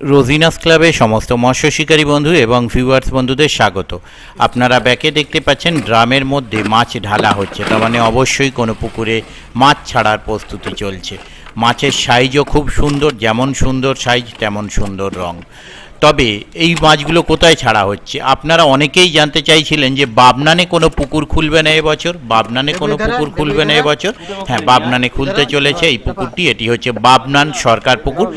রোজিনাস ক্লাবে সমস্ত মৎস্য শিকারী বন্ধু এবং ভিউয়ার্স বন্ধুদের স্বাগত। আপনারা ব্যাকে দেখতে পাচ্ছেন ড্রামের মধ্যে মাছ ঢালা হচ্ছে, তার মানে অবশ্যই কোনো পুকুরে মাছ ছাড়ার প্রস্তুতি চলছে। মাছের সাইজও খুব সুন্দর, যেমন সুন্দর সাইজ তেমন সুন্দর রং। তবে এই মাছগুলো কোথায় ছাড়া হচ্ছে? আপনারা অনেকেই জানতে চাইছিলেন যে বাবনানে কোনো পুকুর খুলবে না এবছর, বাবনানে কোনো পুকুর খুলবে না এবছর। হ্যাঁ, বাবনানে খুলতে চলেছে এই পুকুরটি। এটি হচ্ছে বাবনান সরকার পুকুর,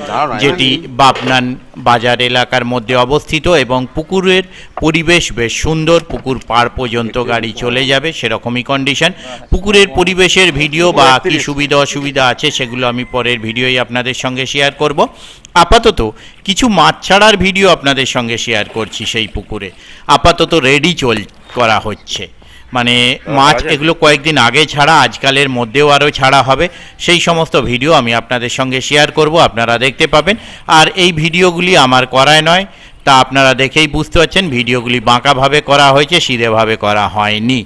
যেটি বাবনান বাজার এলাকার মধ্যে অবস্থিত এবং পুকুরের পরিবেশ বেশ সুন্দর। পুকুর পার পর্যন্ত গাড়ি চলে যাবে, সেরকমই কন্ডিশন। পুকুরের পরিবেশের ভিডিও বা কী সুবিধা অসুবিধা আছে সেগুলো আমি পরের ভিডিওই আপনাদের সঙ্গে শেয়ার করব। আপাতত কিছু মাছ ছাড়ার ভিডিও আপনাদের সঙ্গে শেয়ার করছি। সেই পুকুরে আপাতত রেডি করা হচ্ছে, মানে মাছ এগুলো কয়েকদিন আগে ছাড়া, আজকালের মধ্যেও আরও ছাড়া হবে। সেই সমস্ত ভিডিও আমি আপনাদের সঙ্গে শেয়ার করব, আপনারা দেখতে পাবেন। আর এই ভিডিওগুলি আমার করায় নয়, তা আপনারা দেখেই বুঝতে পারছেন ভিডিওগুলি বাঁকাভাবে করা হয়েছে, সিধেভাবে করা হয়নি।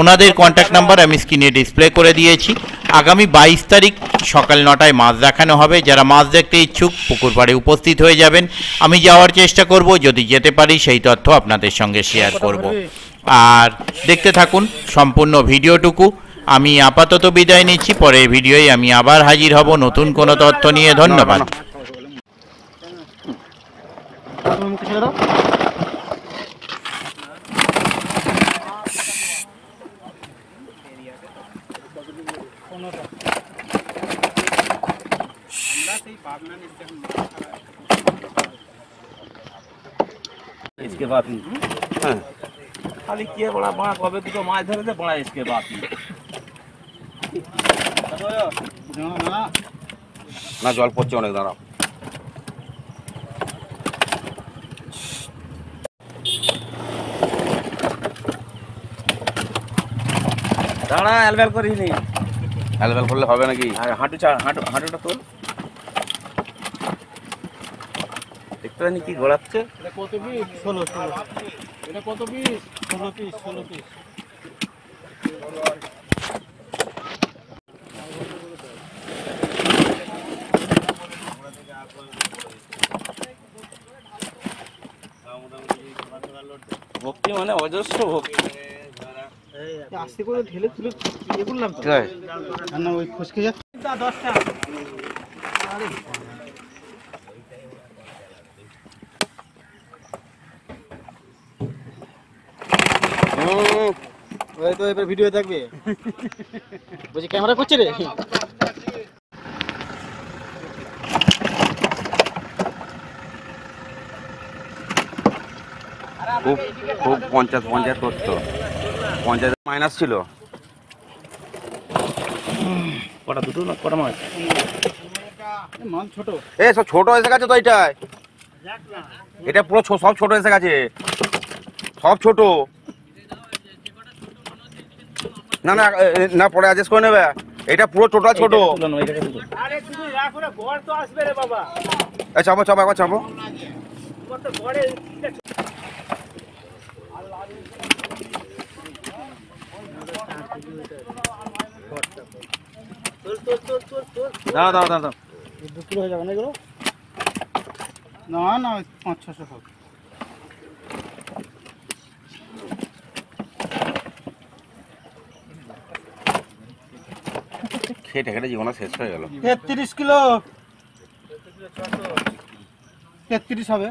ওনাদের কন্ট্যাক্ট নাম্বার আমি স্ক্রিনে ডিসপ্লে করে দিয়েছি। আগামী 22 তারিখ সকাল 9টায় মাছ দেখানো হবে। যারা মাছ দেখতে ইচ্ছুক পুকুর পাড়ে উপস্থিত হয়ে যাবেন। আমি যাওয়ার চেষ্টা করব, যদি যেতে পারি সেই তথ্য আপনাদের সঙ্গে শেয়ার করব। আর দেখতে থাকুন সম্পূর্ণ ভিডিওটুকু। আমি আপাতত বিদায় নিচ্ছি, পরের ভিডিওয় আমি আবার হাজির হব নতুন কোনো তথ্য নিয়ে। ধন্যবাদ। इसके बाद खाली किए बड़ा बड़ा कबे तो माछ धरे थे बड़ा इसके बाद না জল পড়ছে অনেক, দাঁড়াও। দাঁড়া এলবেল করিনি, হেলমেল করলে হবে নাকি? হাঁটুটা তোল, দেখতে পানি কি ঘোরাচ্ছে। কত পিস? 16 এটা কত পিস? 16 পিস। ভক্তি মানে অজস্র ভক্তি। আস্তে করে ঢেলে তুলে ইয়ে করলাম তো না, ওই ফসকে যাচ্ছে 10টা। আরে ওই তো এবার ভিডিও দেখবে, বলছি ক্যামেরা করছে রে। খুব খুব পঞ্চায়েত করতো, পঞ্চায়েত মাইনাস ছিল। কটা দুটো না কটা মাছ? মান ছোট, সব ছোট এসে গেছে তো। এটা পুরো সব ছোট এসে গেছে, সব ছোট। না না না, পরে অ্যাডজাস্ট করে নেবে। এটা পুরো টোটাল ছোট। আরে তুমি রাখো না, ঘর তো আসবে রে বাবা। চাপো একবার চাপো। তোমার তো ঘরে দাঁড়া 2 কিলো হয়ে যাবে না এগুলো? না 500-600 হবে। খেটে জীবন শেষ হয়ে গেল। 33 কিলো, 33 হবে।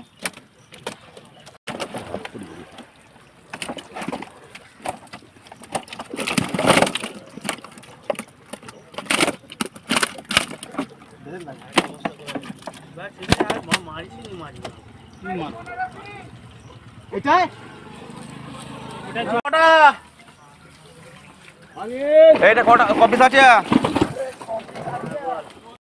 এইটা কটা কপিস আছে?